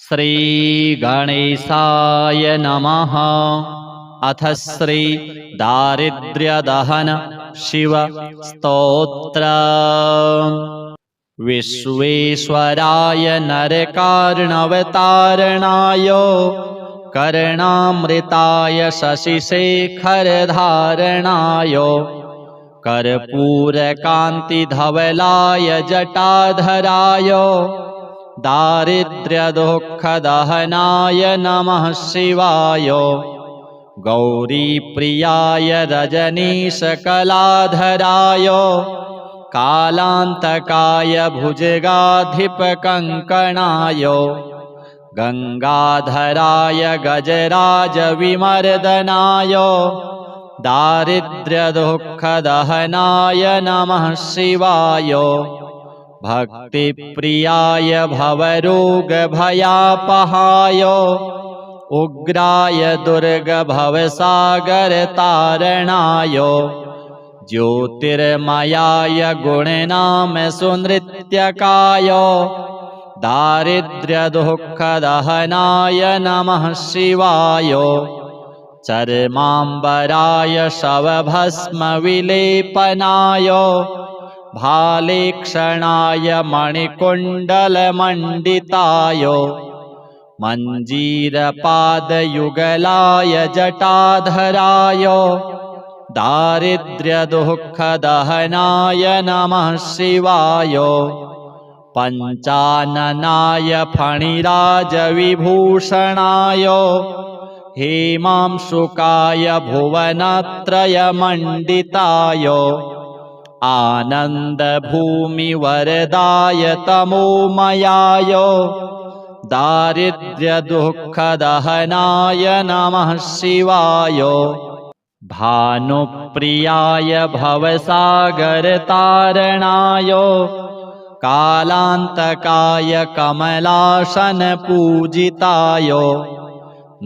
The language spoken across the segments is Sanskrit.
श्रीगणेशाय नमः। अथ श्री दारिद्र्यदहन शिव स्तोत्र। विश्वेश्वराय नरकार्णवतारणाय कर्णामृताय शशिशेखरधारणाय कर्पूरकान्तिधवलाय जटाधराय दारिद्र्यदुःखदहनाय नमः शिवाय। गौरीप्रियाय रजनीशकलाधराय कालान्तकाय भुजगाधिपकङ्कणाय गङ्गाधराय गजराजविमर्दनाय दारिद्र्यदुःखदहनाय नमः शिवाय। भक्तिप्रियाय भवरोगभयापहाय उग्राय दुर्गभवसागरतारणाय ज्योतिर्मयाय गुणनामसुनृत्यकाय दारिद्र्यदुःखदहनाय नमः शिवाय। चर्माम्बराय शवभस्मविलेपनाय भालेक्षणाय मणिकुण्डलमण्डिताय मञ्जीरपादयुगलाय जटाधराय दारिद्र्यदुःखदहनाय नमः शिवाय। पञ्चाननाय फणिराजविभूषणाय हेमांशुकाय भुवनत्रयमण्डिताय आनन्दभूमिवरदाय तमोमयाय दारिद्र्यदुःखदहनाय नमः शिवाय। भानुप्रियाय भवसागरतारणाय कालान्तकाय कमलासनपूजिताय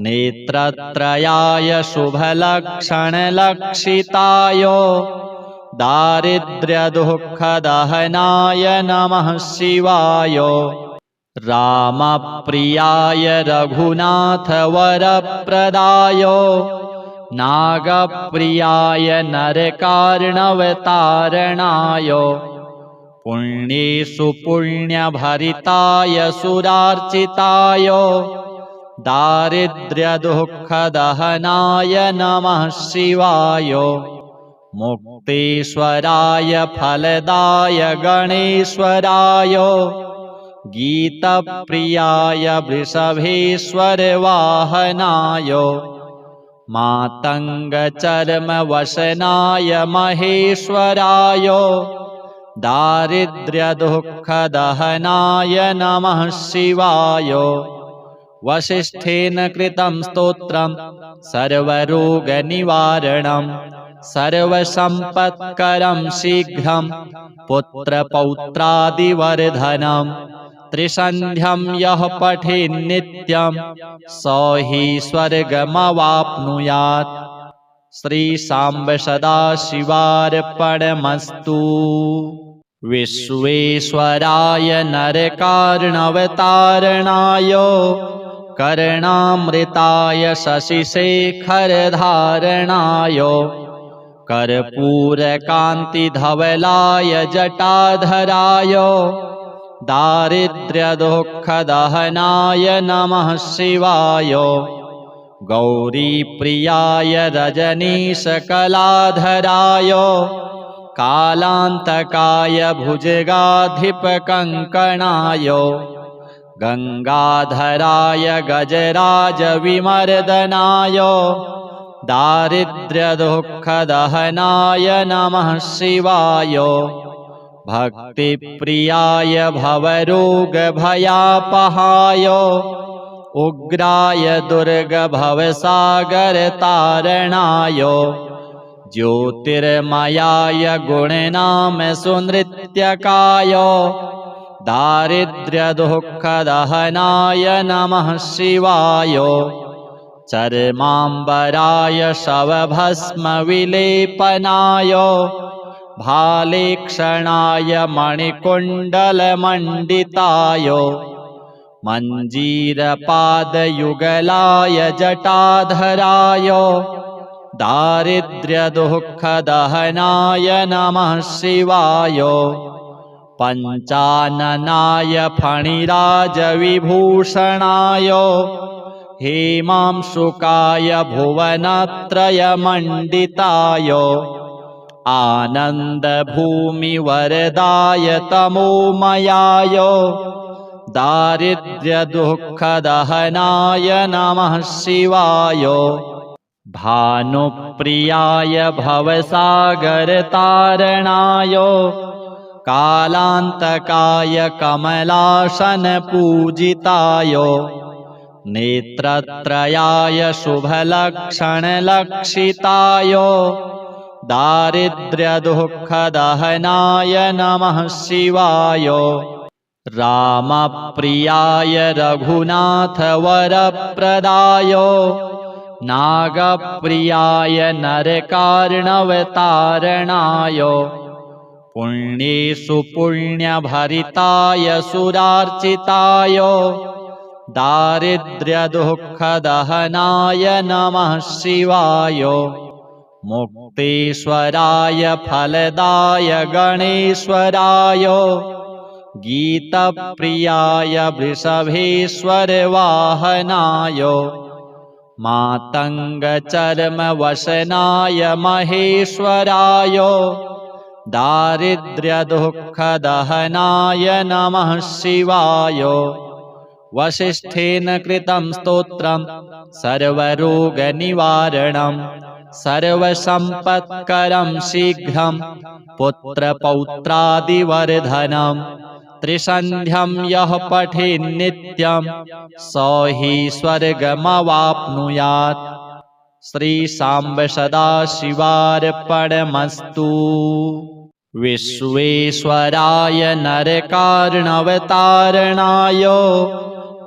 नेत्रत्रयाय शुभलक्षणलक्षिताय दारिद्र्यदुःखदहनाय नमः शिवाय। रामप्रियाय रघुनाथवरप्रदाय नागप्रियाय नरकार्णवतारणाय पुण्येषु पुण्यभरिताय सुरार्चिताय दारिद्र्यदुःखदहनाय नमः शिवाय। मुक्तेश्वराय फलदाय गणेश्वराय गीतप्रियाय वृषभेश्वरवाहनाय मातङ्गचर्मवसनाय महेश्वराय दारिद्र्यदुःखदहनाय नमः शिवाय। वसिष्ठेन कृतं स्तोत्रं सर्वरोगनिवारणं सर्वसम्पत्करं शीघ्रं पुत्रपौत्रादिवर्धनं त्रिसन्ध्यं यः पठेन्नित्यं स हि स्वर्गमवाप्नुयात्। श्रीशाम्ब सदाशिवार्पणमस्तु। विश्वेश्वराय नरकार्णवतारणाय कर्णामृताय शशिशेखरधारणाय कर्पूरकान्तिधवलाय जटाधराय दारिद्र्यदुःखदहनाय नमः शिवाय। गौरीप्रियाय रजनीशकलाधराय कालान्तकाय भुजगाधिपकङ्कणाय गङ्गाधराय गजराजविमर्दनाय दारिद्र्यदुःखदहनाय नमः शिवाय। भक्तिप्रियाय भवरोगभयापहाय उग्राय दुर्गभवसागरतारणाय ज्योतिर्मयाय गुणनामसुनृत्यकाय दारिद्र्यदुःखदहनाय नमः शिवाय। चर्माम्बराय शवभस्मविलेपनाय भालेक्षणाय मणिकुण्डलमण्डिताय मञ्जीरपादयुगलाय जटाधराय दारिद्र्यदुःखदहनाय नमः शिवाय पञ्चाननाय फणिराजविभूषणाय हेमांशुकाय भुवनत्रयमण्डिताय आनन्दभूमिवरदाय तमोमयाय दारिद्र्यदुःखदहनाय नमः शिवाय भानुप्रियाय भवसागरतारणाय कालान्तकाय कमलासनपूजिताय नेत्रत्रयाय शुभलक्षणलक्षिताय दारिद्र्यदुःखदहनाय नमः शिवाय रामप्रियाय रघुनाथवरप्रदाय नागप्रियाय नरकार्णवतारणाय पुण्येषु पुण्यभरिताय सुरार्चिताय दारिद्र्यदुःखदहनाय नमः शिवाय मुक्तेश्वराय फलदाय गणेश्वराय गीतप्रियाय वृषभेश्वरवाहनाय मातङ्गचर्मवसनाय महेश्वराय दारिद्र्यदुःखदहनाय नमः शिवाय वसिष्ठेन कृतं स्तोत्रं सर्वरोगनिवारणं सर्वसम्पत्करं शीघ्रं पुत्रपौत्रादिवर्धनं त्रिसन्ध्यं यः पठेन्नित्यं स हि स्वर्गमवाप्नुयात्। श्रीशाम्ब सदाशिवार्पणमस्तु। विश्वेश्वराय नरकार्णवतारणाय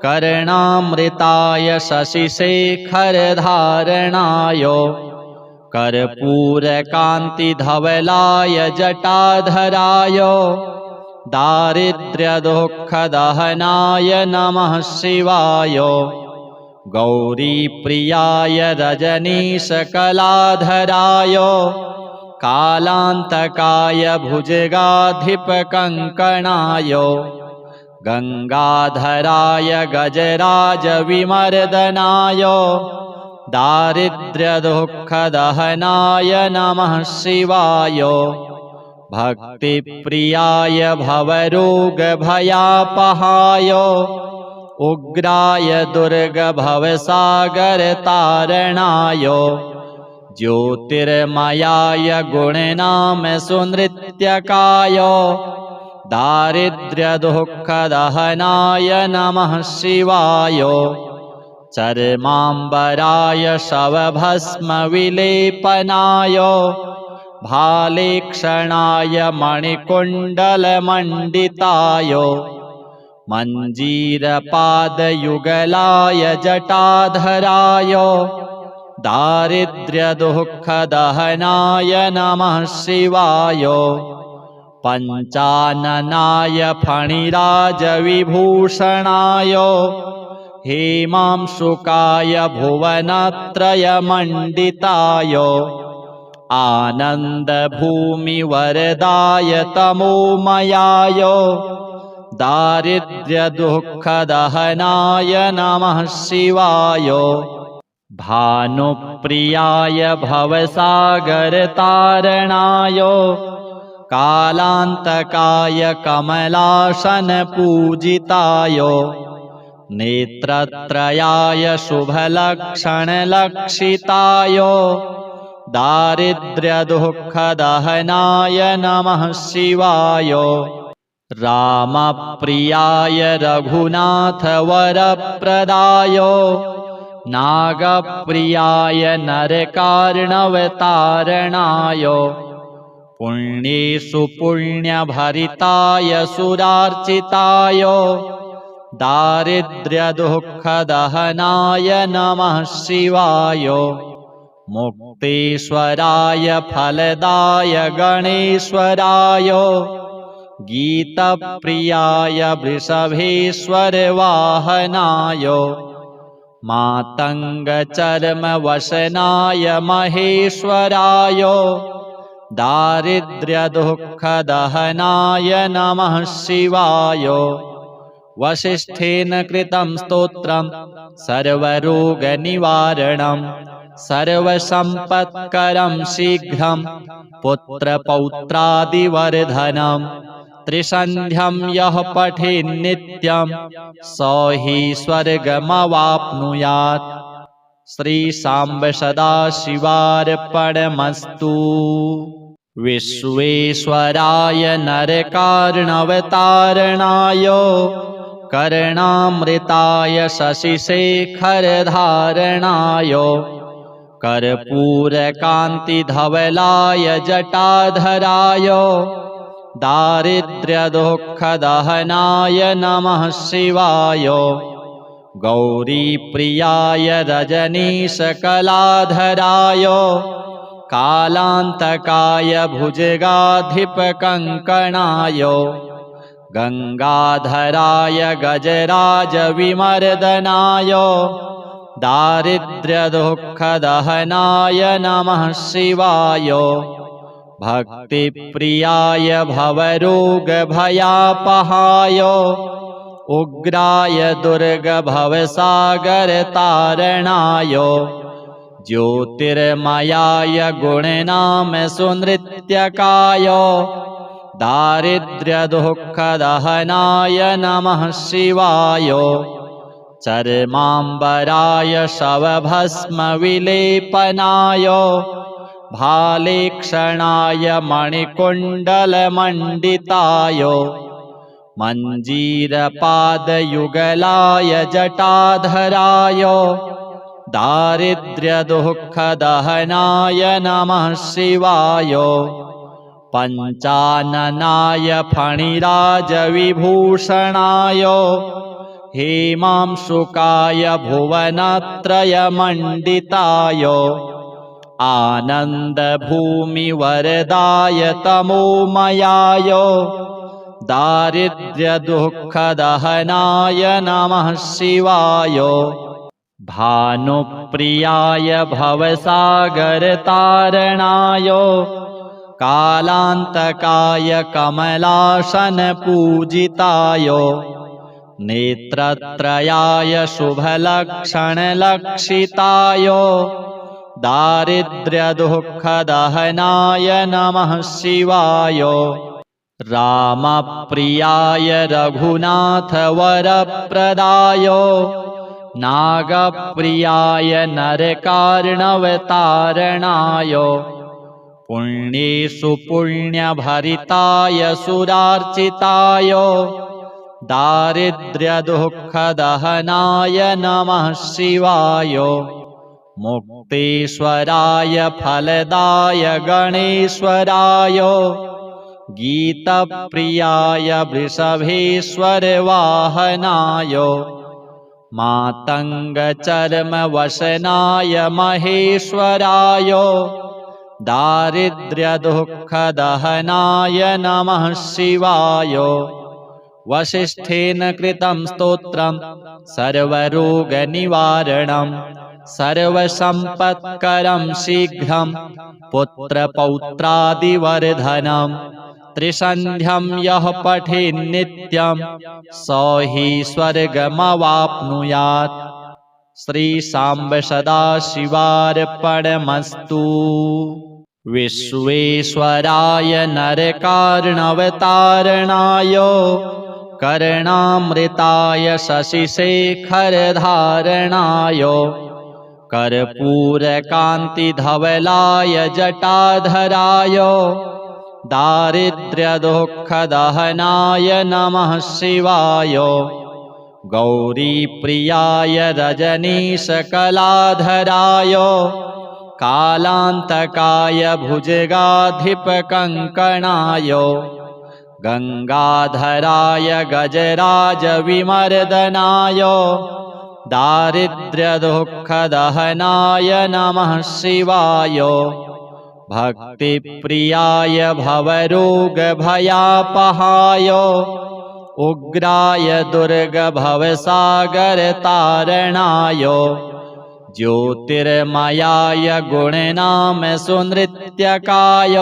कर्णामृताय शशिशेखरधारणाय कर्पूरकान्तिधवलाय जटाधराय दारिद्र्यदुःखदहनाय नमः शिवाय गौरीप्रियाय रजनीशकलाधराय कालान्तकाय भुजगाधिपकङ्कणाय गङ्गाधराय गजराजविमर्दनाय दारिद्र्यदुःखदहनाय नमः शिवाय भक्तिप्रियाय भवरोगभयापहाय उग्राय दुर्गभवसागरतारणाय ज्योतिर्मयाय गुणनामसुनृत्यकाय दारिद्र्यदुःखदहनाय नमः शिवाय चर्माम्बराय शवभस्मविलेपनाय भालेक्षणाय मणिकुण्डलमण्डिताय मञ्जीरपादयुगलाय जटाधराय दारिद्र्यदुःखदहनाय नमः शिवाय पञ्चाननाय फणिराजविभूषणाय हेमांशुकाय भुवनत्रयमण्डिताय आनन्दभूमिवरदाय तमोमयाय दारिद्र्यदुःखदहनाय नमः शिवाय भानुप्रियाय भवसागरतारणाय कालान्तकाय कमलासनपूजिताय नेत्रत्रयाय शुभलक्षणलक्षिताय दारिद्र्यदुःखदहनाय नमः शिवाय रामप्रियाय रघुनाथवरप्रदाय नागप्रियाय नरकार्णवतारणाय पुण्येषु पुण्यभरिताय सुरार्चिताय दारिद्र्यदुःखदहनाय नमः शिवाय मुक्तेश्वराय फलदाय गणेश्वराय गीतप्रियाय वृषभेश्वरवाहनाय मातङ्गचर्मवसनाय महेश्वराय दारिद्र्यदुःखदहनाय नमः शिवाय। वसिष्ठेन कृतं स्तोत्रं सर्वरोगनिवारणं सर्वसम्पत्करं शीघ्रं पुत्रपौत्रादिवर्धनं त्रिसन्ध्यं यः पठेन्नित्यं स हि स्वर्गमवाप्नुयात्। श्रीशाम्ब सदाशिवार्पणमस्तु। विश्वेश्वराय नरकार्णवतारणाय कर्णामृताय शशिशेखरधारणाय कर्पूरकान्तिधवलाय जटाधराय दारिद्र्यदुःखदहनाय नमः शिवाय। गौरीप्रियाय रजनीशकलाधराय कालान्तकाय भुजगाधिपकङ्कणाय गङ्गाधराय गजराजविमर्दनाय दारिद्र्यदुःखदहनाय नमः शिवाय। भक्तिप्रियाय भवरोगभयापहाय उग्राय दुर्गभवसागरतारणाय ज्योतिर्मयाय गुणनामसुनृत्यकाय दारिद्र्यदुःखदहनाय नमः शिवाय। चर्माम्बराय शवभस्मविलेपनाय भालेक्षणाय मणिकुण्डलमण्डिताय मञ्जीरपादयुगलाय जटाधराय दारिद्र्यदुःखदहनाय नमः शिवाय। पञ्चाननाय फणिराजविभूषणाय हेमांशुकाय भुवनत्रयमण्डिताय आनन्दभूमिवरदाय तमोमयाय दारिद्र्यदुःखदहनाय नमः शिवाय। भानुप्रियाय भवसागरतारणाय कालान्तकाय कमलासनपूजिताय नेत्रत्रयाय शुभलक्षणलक्षिताय दारिद्र्यदुःखदहनाय नमः शिवाय। रामप्रियाय रघुनाथवरप्रदाय नागप्रियाय नरकार्णवतारणाय पुण्येषु पुण्यभरिताय सुरार्चिताय दारिद्र्यदुःखदहनाय नमः शिवाय। मुक्तेश्वराय फलदाय गणेश्वराय गीतप्रियाय वृषभेश्वरवाहनाय मातङ्गचर्मवसनाय महेश्वराय दारिद्र्यदुःखदहनाय नमः शिवाय। वसिष्ठेन कृतं स्तोत्रं सर्वरोगनिवारणं सर्वसम्पत्करं शीघ्रं पुत्रपौत्रादिवर्धनं त्रिसन्ध्यं यः पठेन्नित्यं स हि स्वर्गमवाप्नुयात्। श्रीशाम्ब सदाशिवार्पणमस्तु। विश्वेश्वराय नरकार्णवतारणाय कर्णामृताय शशिशेखरधारणाय कर्पूरकान्तिधवलाय जटाधराय दारिद्र्यदुःखदहनाय नमः शिवाय। गौरीप्रियाय रजनीशकलाधराय कालान्तकाय भुजगाधिपकङ्कणाय गङ्गाधराय गजराजविमर्दनाय दारिद्र्यदुःखदहनाय नमः शिवाय। भक्तिप्रियाय भवरोगभयापहाय उग्राय दुर्गभवसागरतारणाय ज्योतिर्मयाय गुणनाम सुनृत्यकाय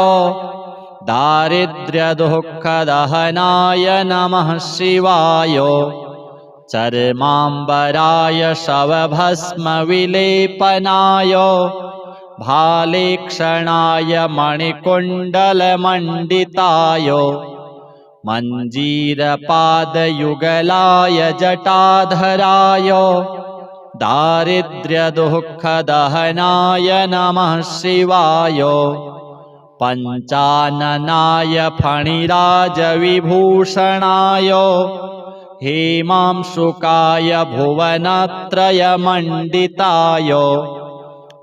दारिद्र्यदुःखदहनाय नमः शिवाय चर्माम्बराय शवभस्मविलेपनाय भालेक्षणाय मणिकुण्डलमण्डिताय मञ्जीरपादयुगलाय जटाधराय दारिद्र्यदुःखदहनाय नमः शिवाय पञ्चाननाय फणिराजविभूषणाय हेमांशुकाय भुवनत्रयमण्डिताय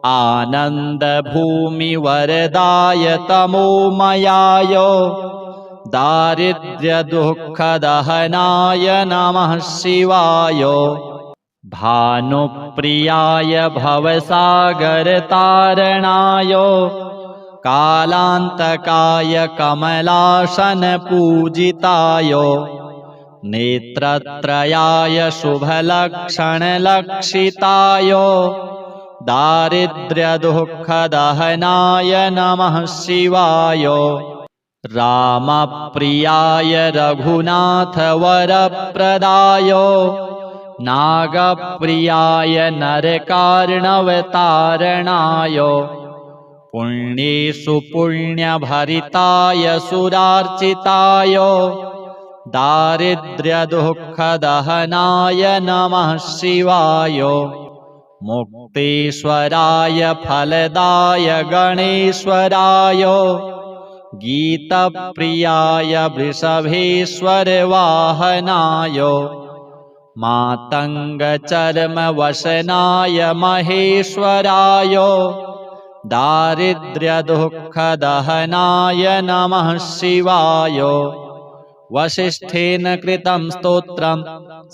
आनन्दभूमिवरदाय तमोमयाय दारिद्र्यदुःखदहनाय नमः शिवाय भानुप्रियाय भवसागरतारणाय कालान्तकाय कमलासनपूजिताय नेत्रत्रयाय शुभलक्षणलक्षिताय दारिद्र्यदुःखदहनाय नमः शिवाय रामप्रियाय रघुनाथवरप्रदाय नागप्रियाय नरकार्णवतारणाय पुण्येषु पुण्यभरिताय सुरार्चिताय दारिद्र्यदुःखदहनाय नमः शिवाय मुक्तेश्वराय फलदाय गणेश्वराय गीतप्रियाय वृषभेश्वरवाहनाय मातङ्गचर्मवसनाय महेश्वराय दारिद्र्यदुःखदहनाय नमः शिवाय वसिष्ठेन कृतं स्तोत्रं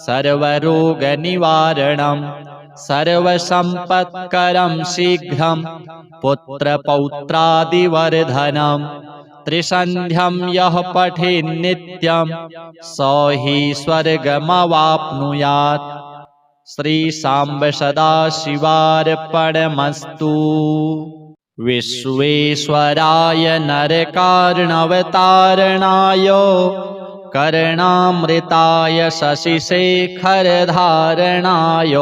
सर्वरोगनिवारणं सर्वसम्पत्करं शीघ्रं पुत्रपौत्रादिवर्धनं त्रिसन्ध्यं यः पठेन्नित्यं स हि स्वर्गमवाप्नुयात्। श्रीशाम्ब सदाशिवार्पणमस्तु। विश्वेश्वराय नरकार्णवतारणाय कर्णामृताय शशिशेखरधारणाय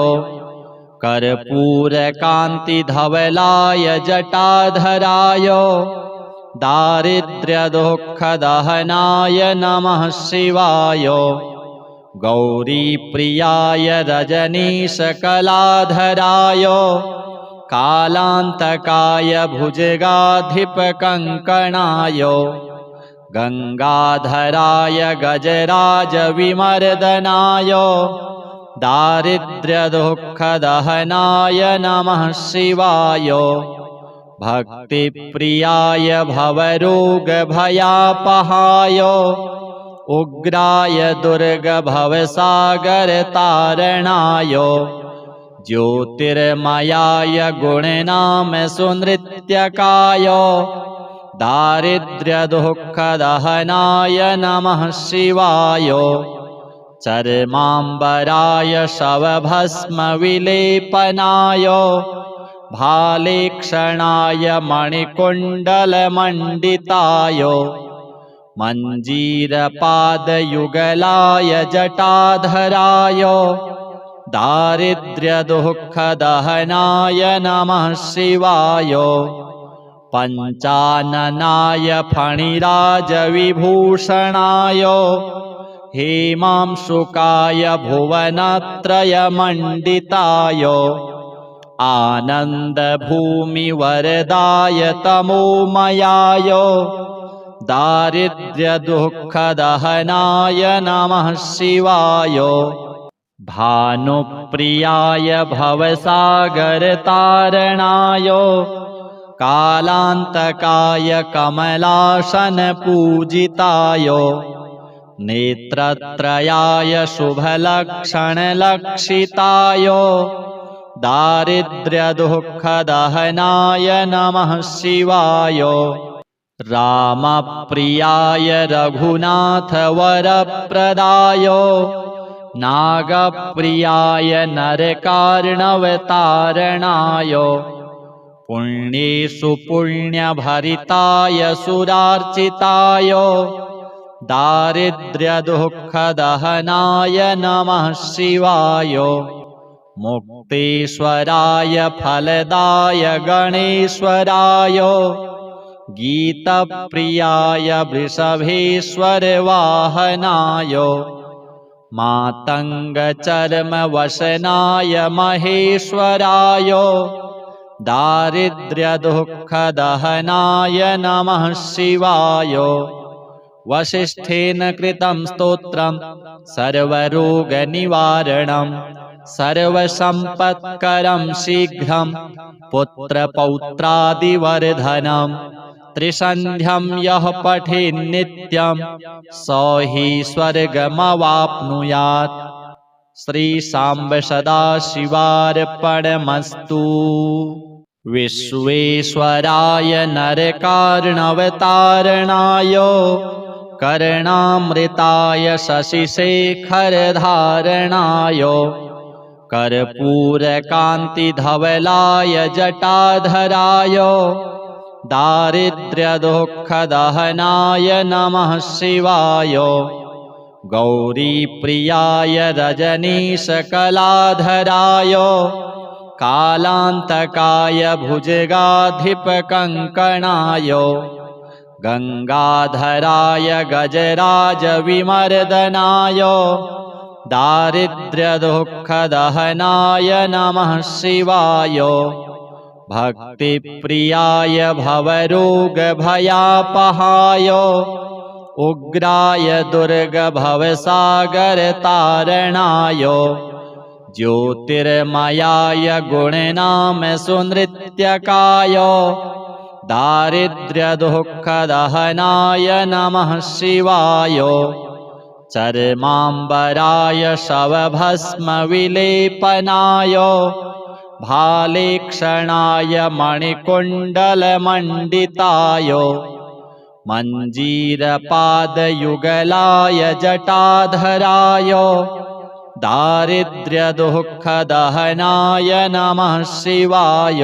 कर्पूरकान्तिधवलाय जटाधराय दारिद्र्यदुःखदहनाय नमः शिवाय गौरीप्रियाय रजनीशकलाधराय कालान्तकाय भुजगाधिपकङ्कणाय गङ्गाधराय गजराजविमर्दनाय दारिद्र्यदुःखदहनाय नमः शिवाय भक्तिप्रियाय भवरोगभयापहाय उग्राय दुर्गभवसागरतारणाय ज्योतिर्मयाय गुणनाम सुनृत्यकाय दारिद्र्यदुःखदहनाय नमः शिवाय चर्माम्बराय शवभस्मविलेपनाय भालेक्षणाय मणिकुण्डलमण्डिताय मञ्जीरपादयुगलाय जटाधराय दारिद्र्यदुःखदहनाय नमः शिवाय पञ्चाननाय फणिराजविभूषणाय हेमांशुकाय भुवनत्रयमण्डिताय आनन्दभूमिवरदाय तमोमयाय दारिद्र्यदुःखदहनाय नमः शिवाय भानुप्रियाय भवसागरतारणाय कालान्तकाय कमलासनपूजिताय नेत्रत्रयाय शुभलक्षणलक्षिताय दारिद्र्यदुःखदहनाय नमः शिवाय। रामप्रियाय रघुनाथवरप्रदाय नागप्रियाय नरकार्णवतारणाय पुण्येषु पुण्यभरिताय सुरार्चिताय दारिद्र्यदुःखदहनाय नमः शिवाय। मुक्तेश्वराय फलदाय गणेश्वराय गीतप्रियाय वृषभेश्वर वाहनाय मातङ्गचर्मवसनाय महेश्वराय दारिद्र्यदुःखदहनाय नमः शिवाय। वसिष्ठेन कृतं स्तोत्रं सर्वरोगनिवारणं सर्वसम्पत्करं शीघ्रं पुत्रपौत्रादिवर्धनं त्रिसन्ध्यं यः पठेन्नित्यं स हि स्वर्गमवाप्नुयात्। श्रीशाम्ब सदाशिवार्पणमस्तु। विश्वेश्वराय नरकार्णवतारणाय कर्णामृताय शशिशेखरधारणाय कर्पूरकान्तिधवलाय जटाधराय दारिद्र्यदुःखदहनाय नमः शिवाय। गौरीप्रियाय रजनीशकलाधराय कालान्तकाय भुजगाधिपकङ्कणाय गङ्गाधराय गजराजविमर्दनाय दारिद्र्यदुःखदहनाय नमः शिवाय। भक्तिप्रियाय भवरोगभयापहाय उग्राय दुर्गभवसागरतारणाय ज्योतिर्मयाय गुणनाम सुनृत्यकाय दारिद्र्यदुःखदहनाय नमः शिवाय। चर्माम्बराय शवभस्मविलेपनाय भालेक्षणाय मणिकुण्डलमण्डिताय मञ्जीरपादयुगलाय जटाधराय दारिद्र्यदुःखदहनाय नमः शिवाय।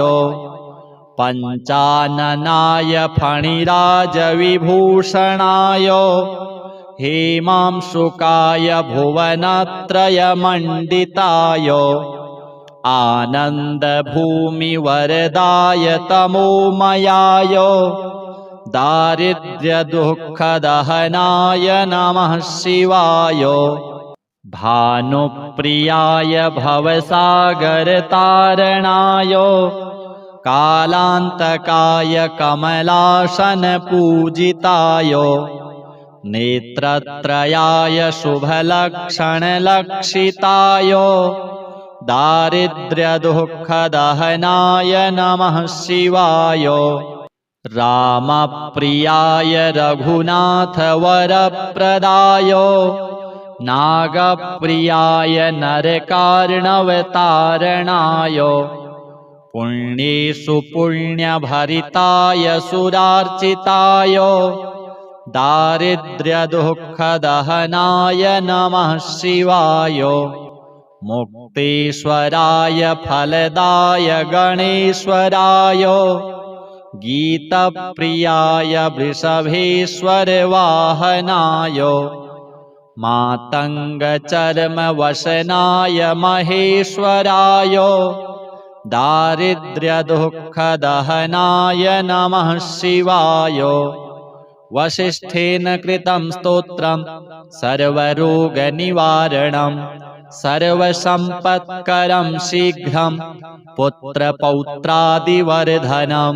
पञ्चाननाय फणिराजविभूषणाय हेमांशुकाय भुवनत्रयमण्डिताय आनन्दभूमिवरदाय तमोमयाय दारिद्र्यदुःखदहनाय नमः शिवाय। भानुप्रियाय भवसागरतारणाय कालान्तकाय कमलासनपूजिताय नेत्रत्रयाय शुभलक्षणलक्षिताय दारिद्र्यदुःखदहनाय नमः शिवाय। रामप्रियाय रघुनाथवरप्रदाय नागप्रियाय नरकार्णवतारणाय पुण्येषु पुण्यभरिताय सुरार्चिताय दारिद्र्यदुःखदहनाय नमः शिवाय। मुक्तेश्वराय फलदाय गणेश्वराय गीतप्रियाय वृषभेश्वर वाहनाय मातङ्गचर्मवसनाय महेश्वराय दारिद्र्यदुःखदहनाय नमः शिवाय। वसिष्ठेन कृतं स्तोत्रं सर्वरोगनिवारणं सर्वसम्पत्करं शीघ्रं पुत्रपौत्रादिवर्धनं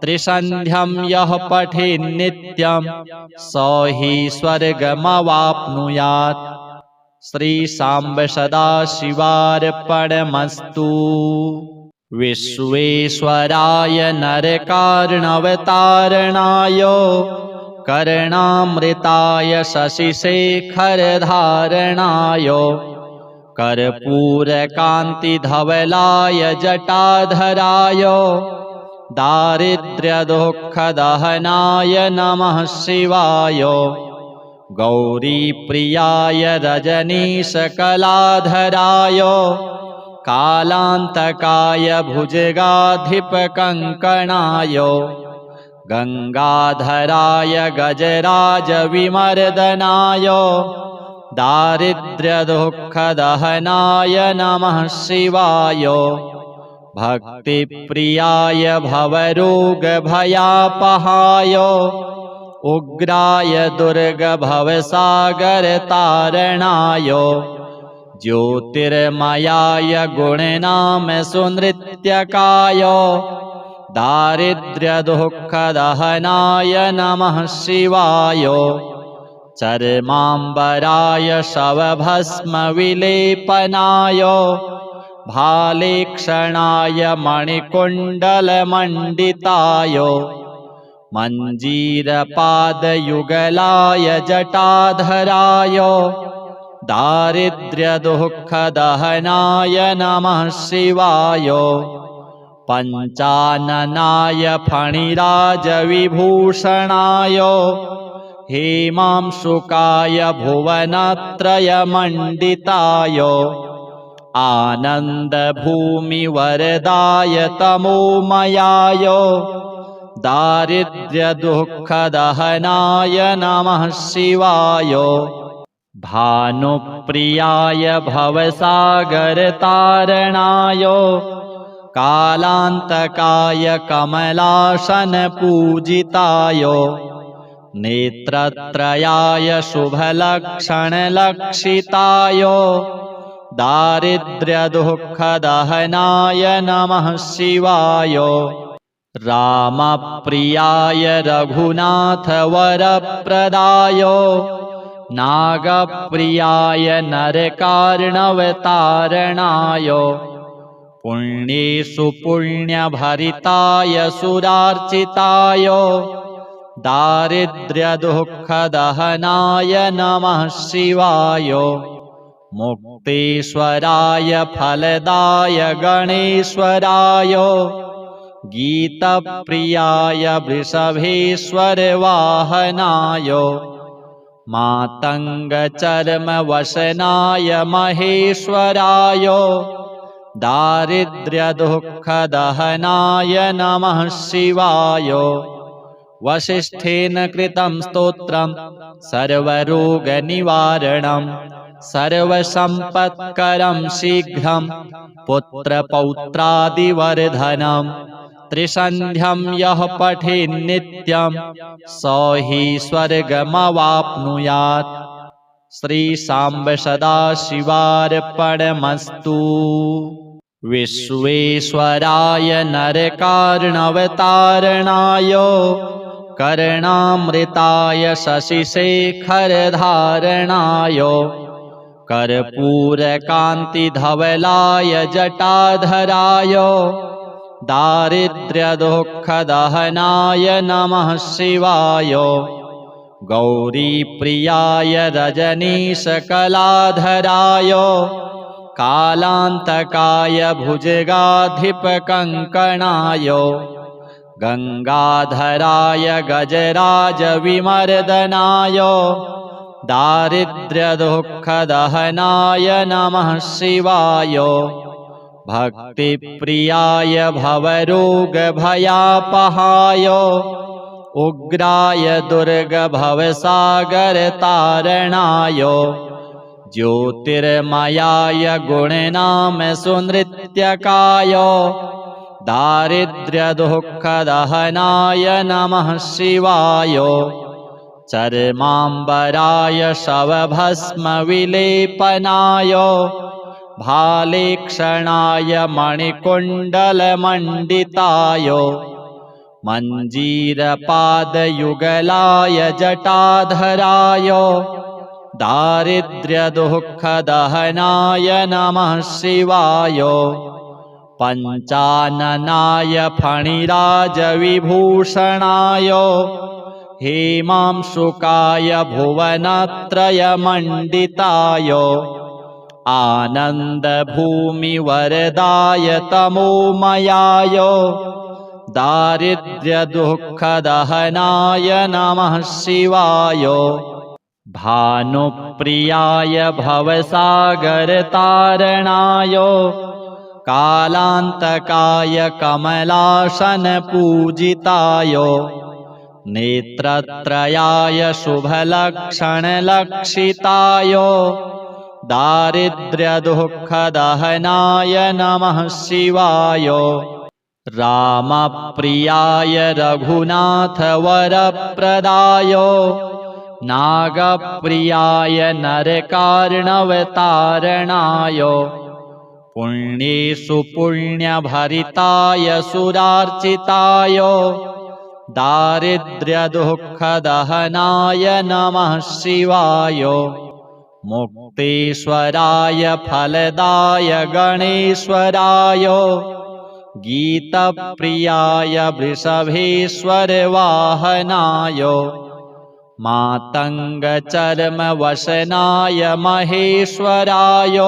त्रिसन्ध्यं यः पठेन्नित्यं स हि स्वर्गमवाप्नुयात्। श्रीशाम्ब सदाशिवार्पणमस्तु। विश्वेश्वराय नरकार्णवतारणाय कर्णामृताय शशिशेखरधारणाय कर्पूरकान्तिधवलाय जटाधराय दारिद्र्यदुःखदहनाय नमः शिवाय गौरीप्रियाय रजनीशकलाधराय कालान्तकाय भुजगाधिपकङ्कणाय गङ्गाधराय गजराजविमर्दनाय दारिद्र्यदुःखदहनाय नमः शिवाय भक्तिप्रियाय भवरोगभयापहाय उग्राय दुर्गभवसागरतारणाय ज्योतिर्मयाय गुणनाम सुनृत्यकाय दारिद्र्यदुःखदहनाय नमः शिवाय चर्माम्बराय शवभस्मविलेपनाय भालेक्षणाय मणिकुण्डलमण्डिताय मञ्जीरपादयुगलाय जटाधराय दारिद्र्यदुःखदहनाय नमः शिवाय पञ्चाननाय फणिराजविभूषणाय हेमांशुकाय भुवनत्रयमण्डिताय आनन्दभूमिवरदाय तमोमयाय दारिद्र्यदुःखदहनाय नमः शिवाय भानुप्रियाय भवसागरतारणाय कालान्तकाय कमलासनपूजिताय नेत्रत्रयाय शुभलक्षणलक्षिताय दारिद्र्यदुःखदहनाय नमः शिवाय रामप्रियाय रघुनाथवरप्रदाय नागप्रियाय नरकार्णवतारणाय पुण्येषु पुण्यभरिताय सुरार्चिताय दारिद्र्यदुःखदहनाय नमः शिवाय मुक्तेश्वराय फलदाय गणेश्वराय गीतप्रियाय वृषभेश्वरवाहनाय मातङ्गचर्मवसनाय महेश्वराय दारिद्र्यदुःखदहनाय नमः शिवाय वसिष्ठेन कृतं स्तोत्रं सर्वरोगनिवारणं सर्वसम्पत्करं शीघ्रं पुत्रपौत्रादिवर्धनं त्रिसन्ध्यं यः पठेन्नित्यं स हि स्वर्गमवाप्नुयात्। श्रीसाम्ब सदाशिवार्पणमस्तु। विश्वेश्वराय नरकार्णवतारणाय कर्णामृताय शशिशेखरधारणाय कर्पूरकान्तिधवलाय जटाधराय दारिद्र्यदुःखदहनाय नमः शिवाय गौरीप्रियाय रजनीशकलाधराय कालान्तकाय भुजगाधिपकङ्कणाय गङ्गाधराय गजराजविमर्दनाय दारिद्र्यदुःखदहनाय नमः शिवाय भक्तिप्रियाय भवरोगभयापहाय उग्राय दुर्गभवसागरतारणाय ज्योतिर्मयाय गुणनाम सुनृत्यकाय दारिद्र्यदुःखदहनाय नमः शिवाय चर्माम्बराय शवभस्मविलेपनाय भालेक्षणाय मणिकुण्डलमण्डिताय मञ्जीरपादयुगलाय जटाधराय दारिद्र्यदुःखदहनाय नमः शिवाय पञ्चाननाय फणिराजविभूषणाय हेमांशुकाय भुवनत्रयमण्डिताय आनन्दभूमिवरदाय तमोमयाय दारिद्र्यदुःखदहनाय नमः शिवाय भानुप्रियाय भवसागरतारणाय कालान्तकाय कमलासनपूजिताय नेत्रत्रयाय शुभलक्षणलक्षिताय दारिद्र्यदुःखदहनाय नमः शिवाय रामप्रियाय रघुनाथवरप्रदाय नागप्रियाय नरकार्णवतारणाय पुण्येषु पुण्यभरिताय सुरार्चिताय दारिद्र्यदुःखदहनाय नमः शिवाय मुक्तेश्वराय फलदाय गणेश्वराय गीतप्रियाय वृषभेश्वरवाहनाय मातङ्गचर्मवसनाय महेश्वराय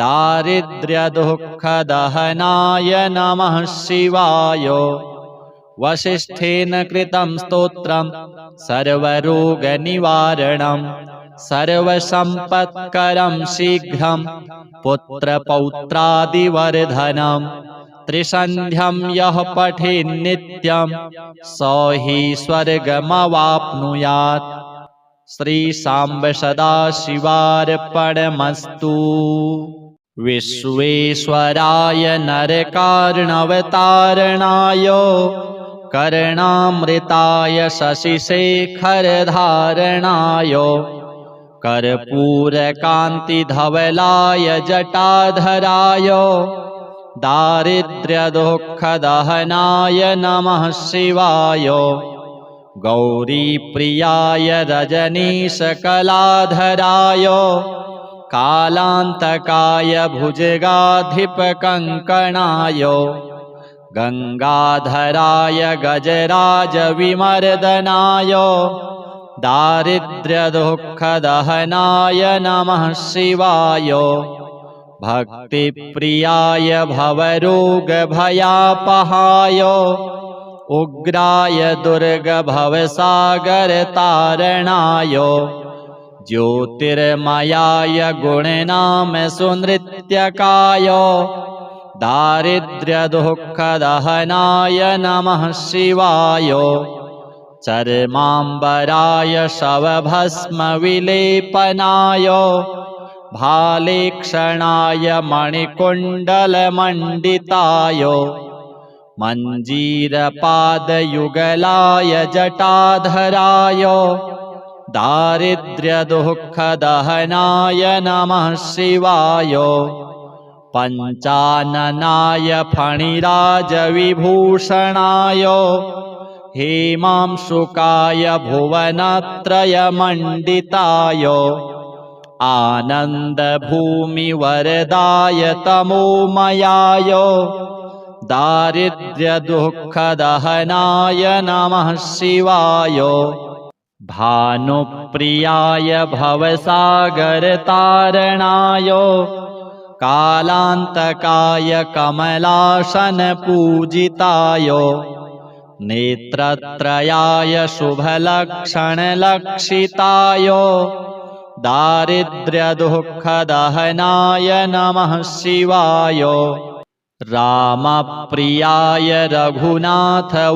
दारिद्र्यदुःखदहनाय नमः शिवाय वसिष्ठेन कृतं स्तोत्रं सर्वरोगनिवारणं सर्वसम्पत्करं शीघ्रं पुत्रपौत्रादिवर्धनं त्रिसन्ध्यं यः पठेन्नित्यं स हि स्वर्गमवाप्नुयात्। श्रीशाम्ब सदाशिवार्पणमस्तु। विश्वेश्वराय नरकार्णवतारणाय कर्णामृताय शशिशेखरधारणाय कर्पूरकान्तिधवलाय जटाधराय दारिद्र्यदुःखदहनाय नमः शिवाय गौरीप्रियाय रजनीशकलाधराय कालान्तकाय भुजगाधिपकङ्कणाय गङ्गाधराय गजराजविमर्दनाय दारिद्र्यदुःखदहनाय नमः शिवाय भक्तिप्रियाय भवरोगभयापहाय उग्राय दुर्गभवसागरतारणाय ज्योतिर्मयाय गुणनामसुनृत्यकाय दारिद्र्यदुःखदहनाय नमः शिवाय चर्माम्बराय शवभस्मविलेपनाय भालेक्षणाय मणिकुण्डलमण्डिताय मञ्जीरपादयुगलाय जटाधराय दारिद्र्यदुःखदहनाय नमः शिवाय पञ्चाननाय फणिराजविभूषणाय हेमांशुकाय भुवनत्रयमण्डिताय आनन्दभूमिवरदाय तमोमयाय दारिद्र्यदुःखदहनाय नमः शिवाय भानुप्रियाय भवसागरतारणाय कालान्तकाय कमलासनपूजिताय नेत्रत्रयाय शुभलक्षणलक्षिताय दारिद्र्यदुःखदहनाय नमः शिवाय रामप्रियाय रघुनाथवरप्रदाय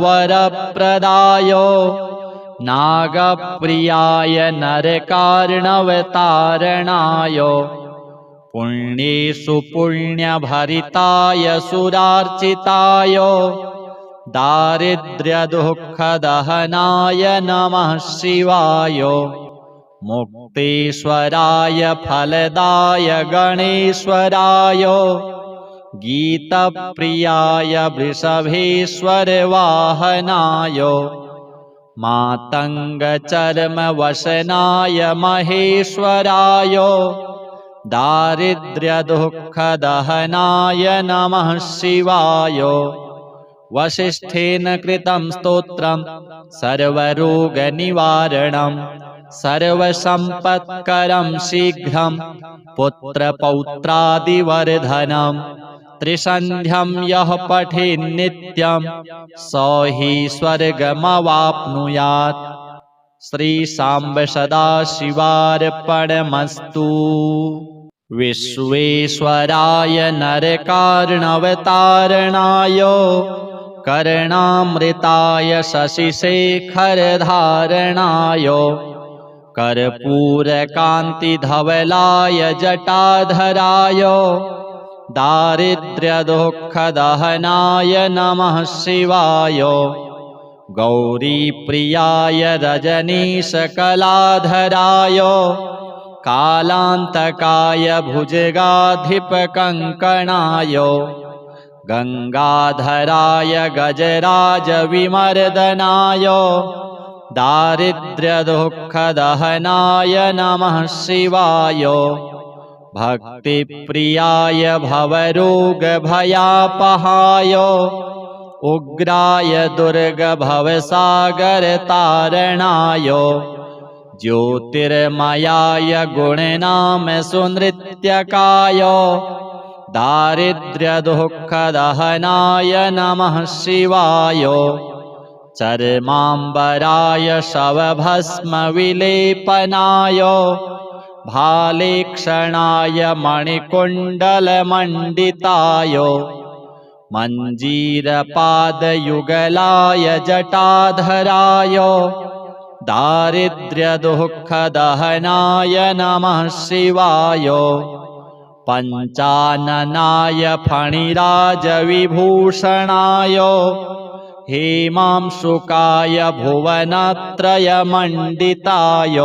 नागप्रियाय नरकार्णवतारणाय पुण्येषु पुण्यभरिताय सुरार्चिताय दारिद्र्यदुःखदहनाय नमः शिवाय मुक्तेश्वराय फलदाय गणेश्वराय गीतप्रियाय वृषभेश्वरवाहनाय मातङ्गचर्मवसनाय महेश्वराय दारिद्र्यदुःखदहनाय नमः शिवाय वसिष्ठेन कृतं स्तोत्रं सर्वरोगनिवारणं सर्वसम्पत्करं शीघ्रं पुत्रपौत्रादिवर्धनं त्रिसन्ध्यं यः पठेन्नित्यं स हि स्वर्गमवाप्नुयात्। श्रीशाम्ब सदाशिवार्पणमस्तु। विश्वेश्वराय नरकार्णवतारणाय कर्णामृताय शशिशेखरधारणाय कर्पूरकान्तिधवलाय जटाधराय दारिद्र्यदुःखदहनाय नमः शिवाय। गौरीप्रियाय रजनीशकलाधराय कालान्तकाय भुजगाधिपकङ्कणाय गङ्गाधराय गजराजविमर्दनाय दारिद्र्यदुःखदहनाय नमः शिवाय। भक्तिप्रियाय भवरोगभयापहाय उग्राय दुर्गभवसागरतारणाय ज्योतिर्मयाय गुणनामसुनृत्यकाय दारिद्र्यदुःखदहनाय नमः शिवाय। चर्माम्बराय शवभस्मविलेपनाय भालेक्षणाय मणिकुण्डलमण्डिताय मञ्जीरपादयुगलाय जटाधराय दारिद्र्यदुःखदहनाय नमः शिवाय। पञ्चाननाय फणिराजविभूषणाय हेमांशुकाय भुवनत्रयमण्डिताय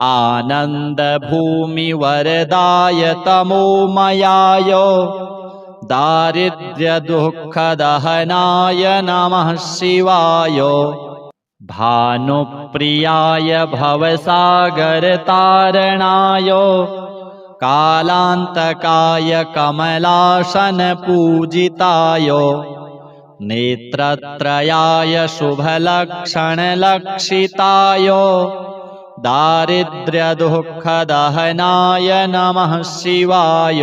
आनन्दभूमिवरदाय तमोमयाय दारिद्र्यदुःखदहनाय नमः शिवाय। भानुप्रियाय भवसागरतारणाय कालान्तकाय कमलासनपूजिताय नेत्रत्रयाय शुभलक्षणलक्षिताय दारिद्र्यदुःखदहनाय नमः शिवाय।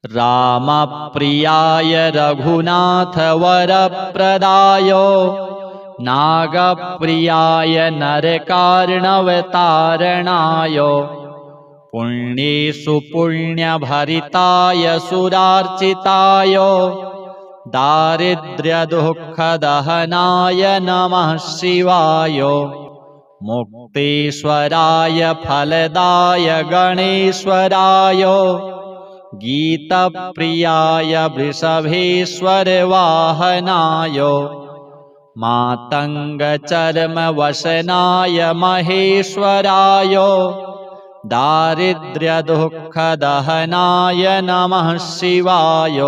रामप्रियाय रघुनाथवरप्रदाय नागप्रियाय नरकार्णवतारणाय पुण्येषु पुण्यभरिताय सुरार्चिताय दारिद्र्यदुःखदहनाय नमः शिवाय। मुक्तेश्वराय फलदाय गणेश्वराय गीतप्रियाय वृषभेश्वरवाहनाय मातङ्गचर्मवसनाय महेश्वराय दारिद्र्यदुःखदहनाय नमः शिवाय।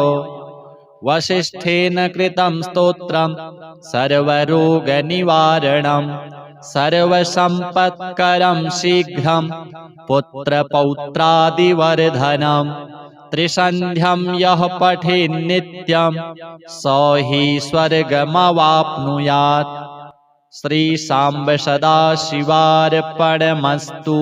वसिष्ठेन कृतं स्तोत्रं सर्वरोगनिवारणं सर्वसम्पत्करं शीघ्रं पुत्रपौत्रादिवर्धनं त्रिसन्ध्यं यः पठेन्नित्यं स हि स्वर्गमवाप्नुयात्। श्रीशाम्ब सदाशिवार्पणमस्तु।